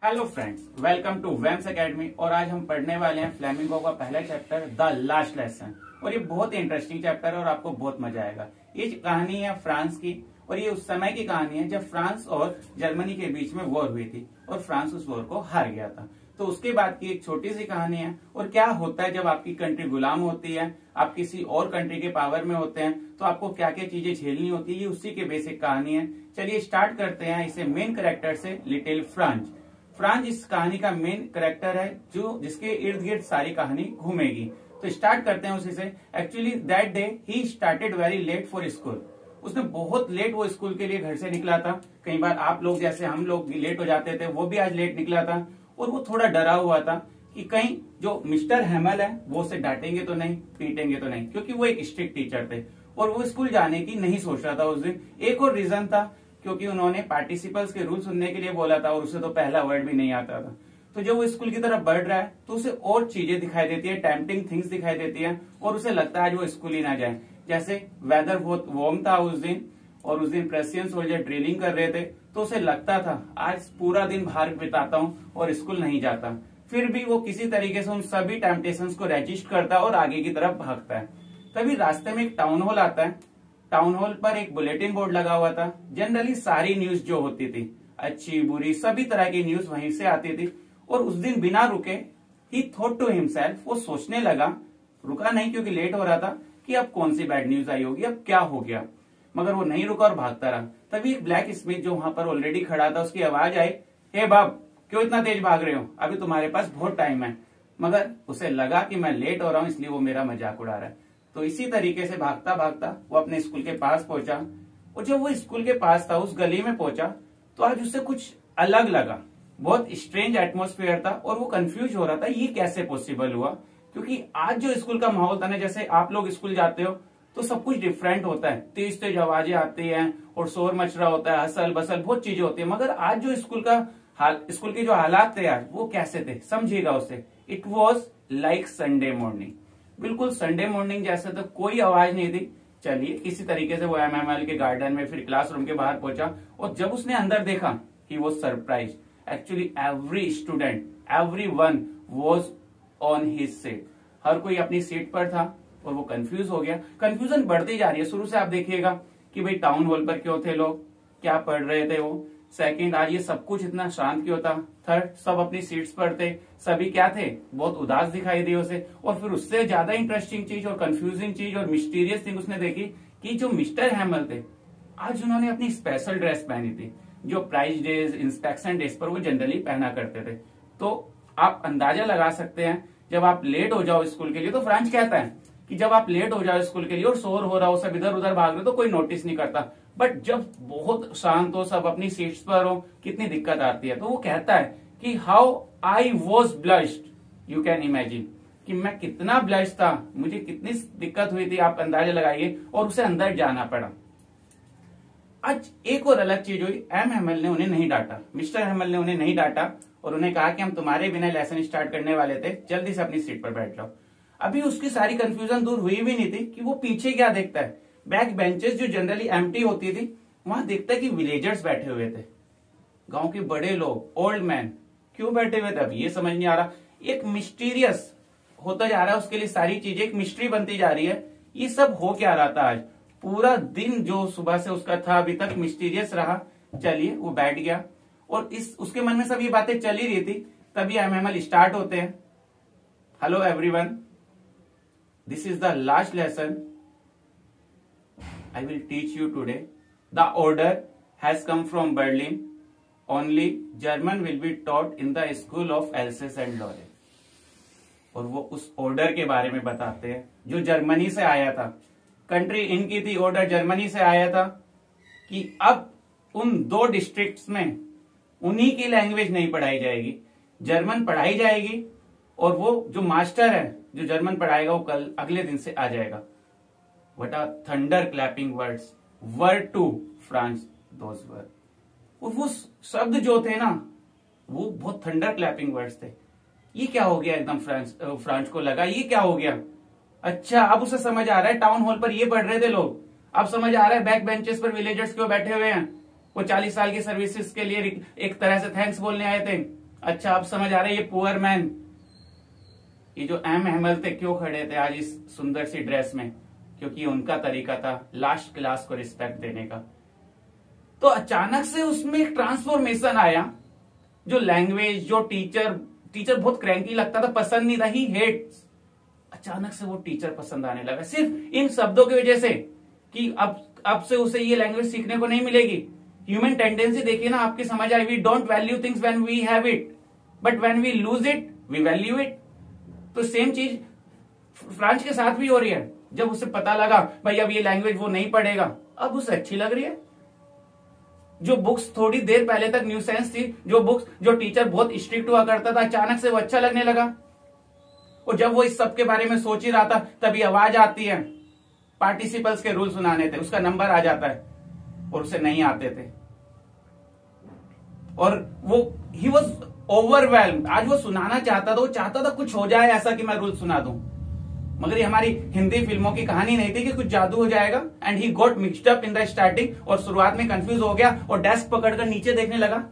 Hello friends, welcome to Vems academy. और आज हम पढ़ने वाले हैं फ्लेमिंगो का पहला चैप्टर द लास्ट लेसन। और ये बहुत ही इंटरेस्टिंग चैप्टर है और आपको बहुत मजा आएगा। ये कहानी है फ्रांस की और ये उस समय की कहानी है जब फ्रांस और जर्मनी के बीच में वॉर हुई थी और फ्रांस उस वॉर को हार गया था। तो उसके बाद की एक छोटी सी कहानी है। और क्या होता है जब आपकी कंट्री गुलाम होती है, आप किसी और कंट्री के पावर में होते हैं, तो आपको क्या क्या चीजें झेलनी होती है, ये उसी के बेसिक कहानी है। चलिए स्टार्ट करते हैं इसे मेन कैरेक्टर से, लिटिल फ्रांस। फ्रांस इस कहानी का मेन कैरेक्टर है जो जिसके इर्द गिर्द सारी कहानी घूमेगी। तो स्टार्ट करते हैं उसी से। एक्चुअली दैट डे ही started very late for school. उसने बहुत लेट वो स्कूल के लिए घर से निकला था। कई बार आप लोग जैसे हम लोग लेट हो जाते थे, वो भी आज लेट निकला था। और वो थोड़ा डरा हुआ था कि कहीं जो मिस्टर हेमल है वो उसे डांटेंगे तो नहीं, पीटेंगे तो नहीं, क्योंकि वो एक स्ट्रिक्ट टीचर थे। और वो स्कूल जाने की नहीं सोच रहा था उस दिन। एक और रीजन था, क्योंकि उन्होंने पार्टिसिपल्स के रूल सुनने के लिए बोला था और उसे तो पहला वर्ड भी नहीं आता था। तो जब वो स्कूल की तरफ बढ़ रहा है तो उसे और चीजें दिखाई देती है, टेम्पटिंग थिंग्स दिखाई देती है और उसे लगता है आज वो स्कूल ही ना जाए। जैसे वेदर बहुत वार्म था उस दिन और उस दिन प्रेसियन सोल्जर ड्रिलिंग कर रहे थे, तो उसे लगता था आज पूरा दिन बाहर बिताता हूँ और स्कूल नहीं जाता। फिर भी वो किसी तरीके से उन सभी टेम्पटेशंस को रेजिस्ट करता है और आगे की तरफ भागता है। तभी रास्ते में एक टाउन हॉल आता है। टाउन हॉल पर एक बुलेटिन बोर्ड लगा हुआ था। जनरली सारी न्यूज जो होती थी, अच्छी बुरी सभी तरह की न्यूज वहीं से आती थी। और उस दिन बिना रुके ही थॉट टू हिमसेल्फ, वो सोचने लगा, रुका नहीं क्योंकि लेट हो रहा था, कि अब कौन सी बैड न्यूज आई होगी, अब क्या हो गया। मगर वो नहीं रुका और भागता रहा। तभी एक ब्लैक स्मिथ जो वहां पर ऑलरेडी खड़ा था, उसकी आवाज आई, हे बाब क्यों इतना तेज भाग रहे हो, अभी तुम्हारे पास बहुत टाइम है। मगर उसे लगा कि मैं लेट हो रहा हूं, इसलिए वो मेरा मजाक उड़ा रहा है। तो इसी तरीके से भागता भागता वो अपने स्कूल के पास पहुंचा। और जब वो स्कूल के पास था, उस गली में पहुंचा, तो आज उसे कुछ अलग लगा। बहुत स्ट्रेंज एटमॉस्फेयर था और वो कंफ्यूज हो रहा था ये कैसे पॉसिबल हुआ। क्योंकि आज जो स्कूल का माहौल था ना, जैसे आप लोग स्कूल जाते हो तो सब कुछ डिफरेंट होता है, तेज तेज आवाजें आती हैं और शोर मच रहा होता है, हसल बसल बहुत चीजें होती है। मगर आज जो स्कूल के जो हालात थे यार, वो कैसे थे समझिएगा उसे। It was like Sunday morning, बिल्कुल संडे मॉर्निंग जैसे। तो कोई आवाज नहीं थी। चलिए किसी तरीके से वो एमएमएल के गार्डन में, फिर क्लासरूम के बाहर पहुंचा। और जब उसने अंदर देखा, he was surprise. Actually every student, every one was on his seat. हर कोई अपनी सीट पर था और वो कंफ्यूज हो गया। कंफ्यूजन बढ़ती जा रही है। शुरू से आप देखिएगा कि भाई टाउन हॉल पर क्यों थे लोग, क्या पढ़ रहे थे वो। सेकंड, आज ये सब कुछ इतना शांत क्यों था। थर्ड, सब अपनी सीट्स पर थे, सभी क्या थे, बहुत उदास दिखाई दिए उसे। और फिर उससे ज्यादा इंटरेस्टिंग चीज और कंफ्यूजिंग चीज और मिस्टीरियस थिंग उसने देखी कि जो मिस्टर हैमल थे, आज उन्होंने अपनी स्पेशल ड्रेस पहनी थी जो प्राइज डेज, इंस्पेक्शन डेज पर वो जनरली पहना करते थे। तो आप अंदाजा लगा सकते हैं, जब आप लेट हो जाओ स्कूल के लिए, तो फ्रांस कहता है कि जब आप लेट हो जाओ स्कूल के लिए और शोर हो रहा हो, सब इधर उधर भाग रहे हो, तो कोई नोटिस नहीं करता। बट जब बहुत शांत हो, सब अपनी सीट्स पर हो, कितनी दिक्कत आती है। तो वो कहता है कि how I was blushed, you can imagine, कि मैं कितना ब्लश था, मुझे कितनी दिक्कत हुई थी, आप अंदाजा लगाइए। और उसे अंदर जाना पड़ा। आज एक और अलग चीज हुई, एम हेमल ने उन्हें नहीं डांटा, मिस्टर हेमल ने उन्हें नहीं डांटा और उन्हें कहा कि हम तुम्हारे बिना लेसन स्टार्ट करने वाले थे, जल्दी से अपनी सीट पर बैठ जाओ। अभी उसकी सारी कंफ्यूजन दूर हुई भी नहीं थी कि वो पीछे क्या देखता है। बैक बेंचेस जो जनरली एम्प्टी होती थी, वहां देखता है कि विलेजर्स बैठे हुए थे, गांव के बड़े लोग, ओल्ड मैन। क्यों बैठे हुए थे अब ये समझ नहीं आ रहा। एक मिस्टीरियस होता जा रहा है उसके लिए, सारी चीजें एक मिस्ट्री बनती जा रही है। ये सब हो क्या रहा था आज, पूरा दिन जो सुबह से उसका था अभी तक मिस्टीरियस रहा। चलिए वो बैठ गया और उसके मन में सब ये बातें चल ही रही थी। तभी एमएमएल स्टार्ट होते हैं। Hello everyone, this is the last lesson I will teach you today. The order has come from Berlin. Only German will be taught in the school of Alsace and Lorraine. और वो उस order के बारे में बताते हैं जो Germany से आया था। कंट्री इनकी थी, ऑर्डर जर्मनी से आया था कि अब उन दो डिस्ट्रिक्ट्स में उन्हीं की लैंग्वेज नहीं पढ़ाई जाएगी, जर्मन पढ़ाई जाएगी। और वो जो मास्टर है जो जर्मन पढ़ाएगा वो कल अगले दिन से आ जाएगा। What are thunder clapping words were to France those were. और वो शब्द जो थे ना, वो बहुत थंडर क्लैपिंग वर्ड्स थे। ये क्या हो गया, एकदम फ्रांस को लगा ये क्या हो गया। अच्छा अब उसे समझ आ रहा है, टाउन हॉल पर ये पढ़ रहे थे लोग, अब समझ आ रहा है बैक बेंचेस पर विलेजर्स क्यों बैठे हुए हैं। वो 40 साल की सर्विसेज के लिए एक तरह से थैंक्स बोलने आए थे, अच्छा, अब समझ आ रहा है ये पुअर मैन, ये जो एम हेमल थे क्यों खड़े थे आज इस सुंदर सी ड्रेस में, क्योंकि उनका तरीका था लास्ट क्लास को रिस्पेक्ट देने का। तो अचानक से उसमें एक ट्रांसफॉर्मेशन आया, जो लैंग्वेज, जो टीचर बहुत क्रैंकी लगता था, पसंद नहीं था, ही हेट्स, अचानक से वो टीचर पसंद आने लगा सिर्फ इन शब्दों की वजह से कि अब से उसे ये लैंग्वेज सीखने को नहीं मिलेगी। ह्यूमन टेंडेंसी देखिए ना, आपकी समझ आई, we don't value things when we have it, but when we lose it we value it. तो सेम चीज फ्रांस के साथ भी हो रही है। जब उसे पता लगा भाई अब ये लैंग्वेज वो नहीं पढ़ेगा, अब उसे अच्छी लग रही है। जो बुक्स थोड़ी देर पहले तक न्यूसेंस थी, जो टीचर बहुत स्ट्रिक्ट हुआ करता था, अचानक से वो अच्छा लगने लगा। और जब वो इस सब के बारे में सोच ही रहा था, तभी आवाज आती है, पार्टिसिपल्स के रूल सुनाने थे, उसका नंबर आ जाता है और उसे नहीं आते थे, और वो ही वॉज ओवरवेल्म्ड। आज वो सुनाना चाहता था, वो चाहता था कुछ हो जाए ऐसा कि मैं रूल सुना दूं, मगर ये हमारी हिंदी फिल्मों की कहानी नहीं थी कि कुछ जादू हो जाएगा। And he got mixed up in the starting, और शुरुआत में कंफ्यूज हो गया और डेस्क पकड़कर नीचे देखने लगा।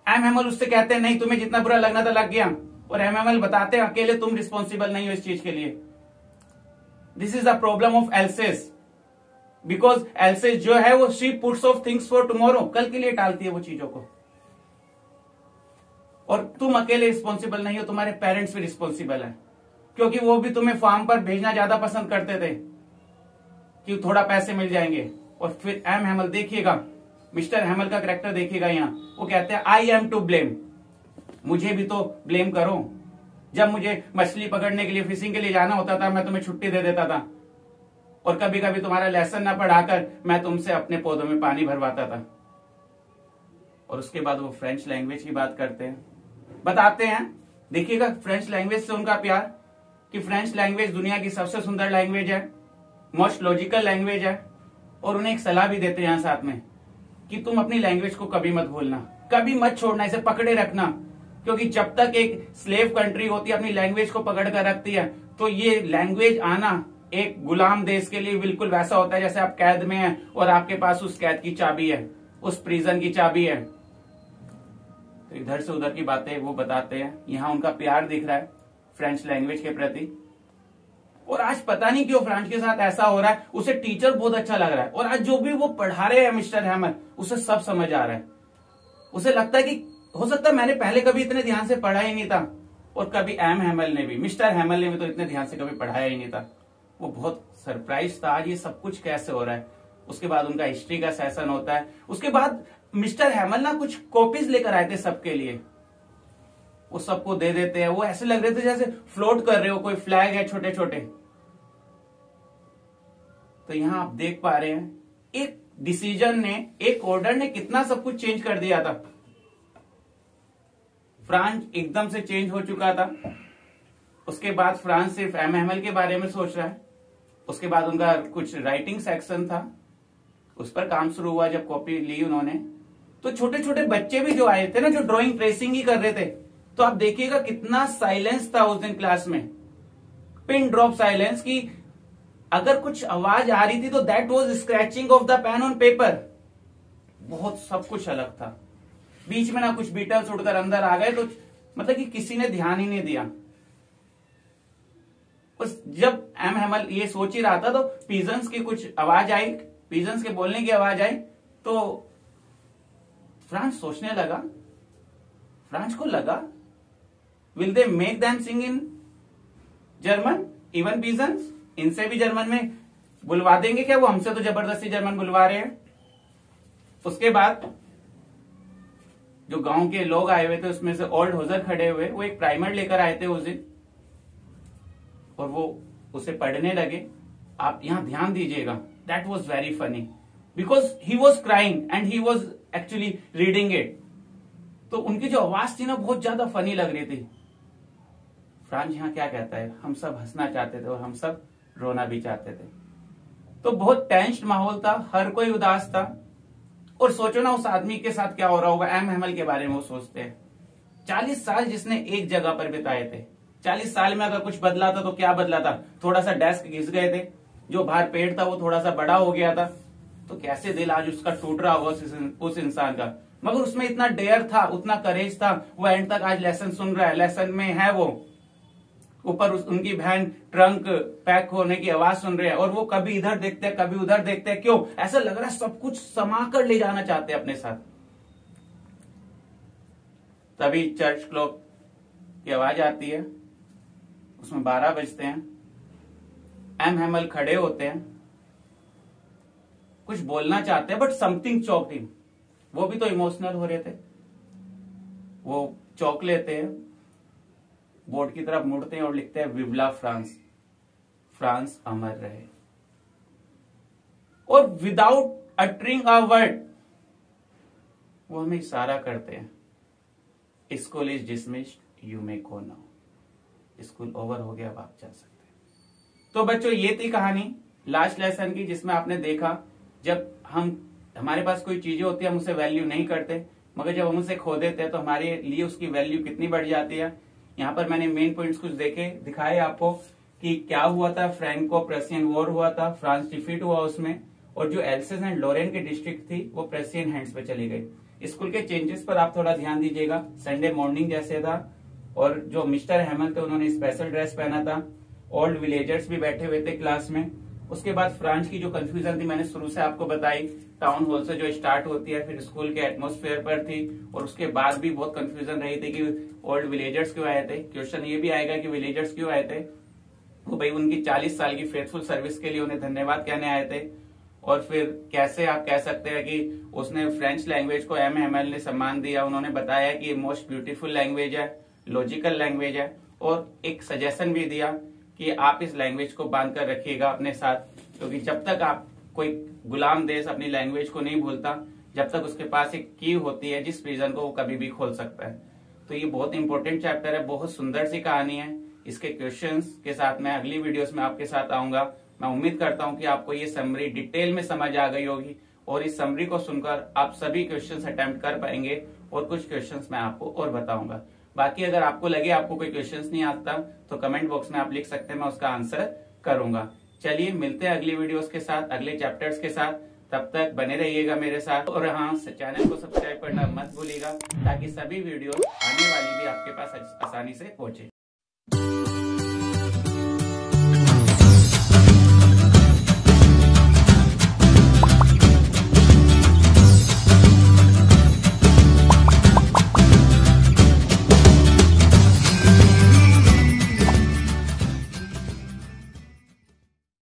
एम हेमल उससे कहते हैं नहीं, तुम्हें जितना बुरा लगना था लग गया, और एम हेमल बताते हैं अकेले तुम रिस्पॉन्सिबल नहीं हो इस चीज के लिए। This is the problem of else's, because else's जो है वो she puts of things for tomorrow, कल के लिए टालती है वो चीजों को। और तुम अकेले रिस्पॉन्सिबल नहीं हो, तुम्हारे पेरेंट्स भी रिस्पॉन्सिबल है, क्योंकि वो भी तुम्हें फार्म पर भेजना ज्यादा पसंद करते थे कि थोड़ा पैसे मिल जाएंगे। और फिर एम हेमल देखिएगा, मिस्टर हेमल का कैरेक्टर देखिएगा यहाँ, वो कहते हैं आई एम टू ब्लेम, मुझे भी तो ब्लेम करो। जब मुझे मछली पकड़ने के लिए, फिशिंग के लिए जाना होता था, मैं तुम्हें छुट्टी दे देता था, और कभी कभी तुम्हारा लेसन ना पढ़ाकर मैं तुमसे अपने पौधों में पानी भरवाता था। और उसके बाद वो फ्रेंच लैंग्वेज की बात करते हैं, बताते हैं, देखिएगा फ्रेंच लैंग्वेज से उनका प्यार, कि फ्रेंच लैंग्वेज दुनिया की सबसे सुंदर लैंग्वेज है, मोस्ट लॉजिकल लैंग्वेज है। और उन्हें एक सलाह भी देते हैं यहाँ साथ में कि तुम अपनी लैंग्वेज को कभी मत भूलना, कभी मत छोड़ना, इसे पकड़े रखना, क्योंकि जब तक एक स्लेव कंट्री होती है अपनी लैंग्वेज को पकड़ कर रखती है, तो ये लैंग्वेज आना एक गुलाम देश के लिए बिल्कुल वैसा होता है जैसे आप कैद में हैं और आपके पास उस कैद की चाबी है, उस प्रिजन की चाबी है। तो इधर से उधर की बातें वो बताते हैं, यहाँ उनका प्यार दिख रहा है फ्रेंच लैंग्वेज के प्रति। और आज पता नहीं क्यों फ्रांस के साथ ऐसा हो रहा है, उसे टीचर बहुत अच्छा लग रहा है, और आज जो भी वो पढ़ा रहे हैं मिस्टर हेमल, उसे सब समझ आ रहा है। उसे लगता है कि हो सकता है मैंने पहले कभी इतने ध्यान से पढ़ा ही नहीं था, और कभी एम हेमल ने भी, मिस्टर हेमल ने भी तो इतने ध्यान से कभी पढ़ाया ही नहीं था। वो बहुत सरप्राइज था आज ये सब कुछ कैसे हो रहा है। उसके बाद उनका हिस्ट्री का सेशन होता है, उसके बाद मिस्टर हेमल ना कुछ कॉपीज लेकर आए थे सबके लिए, वो सबको दे देते हैं। वो ऐसे लग रहे थे जैसे फ्लोट कर रहे हो, कोई फ्लैग है छोटे छोटे। तो यहां आप देख पा रहे हैं एक डिसीजन ने, एक ऑर्डर ने कितना सब कुछ चेंज कर दिया था। फ्रांस एकदम से चेंज हो चुका था। उसके बाद फ्रांस सिर्फ एम हेमल के बारे में सोच रहा है। उसके बाद उनका कुछ राइटिंग सेक्शन था, उस पर काम शुरू हुआ। जब कॉपी ली उन्होंने, तो छोटे छोटे बच्चे भी जो आए थे ना, जो ड्राइंग ट्रेसिंग ही कर रहे थे, तो आप देखिएगा कितना साइलेंस था उस दिन क्लास में, पिन ड्रॉप साइलेंस, की अगर कुछ आवाज आ रही थी तो that was scratching of the pain on paper. बहुत सब कुछ अलग था। बीच में ना कुछ बीटल्स उड़कर अंदर आ गए, तो मतलब कि किसी ने ध्यान ही नहीं दिया। उस जब एम हेमल ये सोच ही रहा था, तो पिजन्स की कुछ आवाज आई, पिजन्स के बोलने की आवाज आई, तो फ्रांस सोचने लगा, फ्रांस को लगा will they make them sing in German, even pigeons, इनसे भी जर्मन में बुलवा देंगे क्या? वो हमसे तो जबरदस्ती जर्मन बुलवा रहे हैं। उसके बाद जो गांव के लोग आए हुए थे, उसमें से ओल्ड होजर खड़े हुए, वो एक प्राइमर लेकर आए थे उस दिन, और वो उसे पढ़ने लगे। आप यहां ध्यान दीजिएगा, that was very funny because he was crying and he was actually reading it. तो उनकी जो आवाज थी ना, बहुत ज्यादा फनी लग रही थी। फ्रांस यहां क्या कहता है, हम सब हंसना चाहते थे और हम सब रोना भी चाहते थे। तो बहुत टेंस्ड माहौल था, हर कोई उदास था। और सोचो ना उस आदमी के साथ क्या हो रहा होगा। एम हेमल के बारे में वो सोचते हैं, 40 साल जिसने एक जगह पर बिताए थे, 40 साल में अगर कुछ बदला था तो क्या बदला था? थोड़ा सा डेस्क घिस गए थे, जो बाहर पेड़ था वो थोड़ा सा बड़ा हो गया था। तो कैसे दिल आज उसका टूट रहा होगा उस इंसान का। मगर उसमें इतना डेयर था, उतना करेज था, वो एंड तक आज लेसन सुन रहा है। लेसन में है वो ऊपर उनकी बहन ट्रंक पैक होने की आवाज सुन रहे हैं और वो कभी इधर देखते हैं कभी उधर देखते हैं। क्यों? ऐसा लग रहा है सब कुछ समा कर ले जाना चाहते हैं अपने साथ। तभी चर्च क्लॉक की आवाज आती है, उसमें 12 बजते हैं। एम हैमल खड़े होते हैं, कुछ बोलना चाहते हैं बट समथिंग चॉक्ड हिम। वो भी तो इमोशनल हो रहे थे। वो चौक लेते हैं, बोर्ड की तरफ मुड़ते हैं और लिखते हैं विवला फ्रांस, फ्रांस अमर रहे। और विदाउट अटरिंग अ वर्ड वो हमें इशारा करते हैं, school is dismissed, you may go now. School over हो गया, अब आप जा सकते हैं। तो बच्चों ये थी कहानी लास्ट लेसन की, जिसमें आपने देखा जब हमारे पास कोई चीजें होती है हम उसे वैल्यू नहीं करते, मगर जब हम उसे खो देते हैं तो हमारे लिए उसकी वैल्यू कितनी बढ़ जाती है। यहाँ पर मैंने मेन पॉइंट्स कुछ दिखाए आपको कि क्या हुआ था। फ्रैंको प्रेसियन वॉर हुआ था, फ्रांस डिफीट हुआ उसमें, और जो एल्सेस एंड लॉरेन की डिस्ट्रिक्ट थी वो प्रेसियन हैंड्स पे चली गई। स्कूल के चेंजेस पर आप थोड़ा ध्यान दीजिएगा। संडे मॉर्निंग जैसे था, और जो मिस्टर हैमल थे उन्होंने स्पेशल ड्रेस पहना था। ओल्ड विलेजर्स भी बैठे हुए थे क्लास में। उसके बाद फ्रांस की जो कंफ्यूजन थी मैंने शुरू से आपको बताई, टाउन हॉल से जो स्टार्ट होती है, फिर स्कूल के एटमॉस्फेयर पर थी, और उसके बाद भी बहुत कंफ्यूजन रही थी कि ओल्ड विलेजर्स क्यों आए थे। क्वेश्चन ये भी आएगा कि विलेजर्स क्यों आए थे, वो भाई उनकी 40 साल की फेथफुल सर्विस के लिए उन्हें धन्यवाद कहने आए थे। और फिर कैसे आप कह सकते हैं कि उसने फ्रेंच लैंग्वेज को एम हैमल ने सम्मान दिया। उन्होंने बताया कि मोस्ट ब्यूटीफुल लैंग्वेज है, लॉजिकल लैंग्वेज है, और एक सजेशन भी दिया कि आप इस लैंग्वेज को बांध कर रखिएगा अपने साथ, क्योंकि जब तक आप कोई गुलाम देश अपनी लैंग्वेज को नहीं भूलता, जब तक उसके पास एक की होती है जिस प्रिजन को वो कभी भी खोल सकता है। तो ये बहुत इंपॉर्टेंट चैप्टर है, बहुत सुंदर सी कहानी है। इसके क्वेश्चंस के साथ मैं अगली वीडियोस में आपके साथ आऊंगा। मैं उम्मीद करता हूं कि आपको ये समरी डिटेल में समझ आ गई होगी, और इस समरी को सुनकर आप सभी क्वेश्चंस अटेम्प्ट कर पाएंगे, और कुछ क्वेश्चंस मैं आपको और बताऊंगा। बाकी अगर आपको लगे आपको कोई क्वेश्चंस नहीं आता तो कमेंट बॉक्स में आप लिख सकते हैं, मैं उसका आंसर करूंगा। चलिए मिलते हैं अगली वीडियोस के साथ, अगले चैप्टर्स के साथ। तब तक बने रहिएगा मेरे साथ, और हाँ, चैनल को सब्सक्राइब करना मत भूलिएगा ताकि सभी वीडियो आने वाली भी आपके पास आसानी से पहुंचे।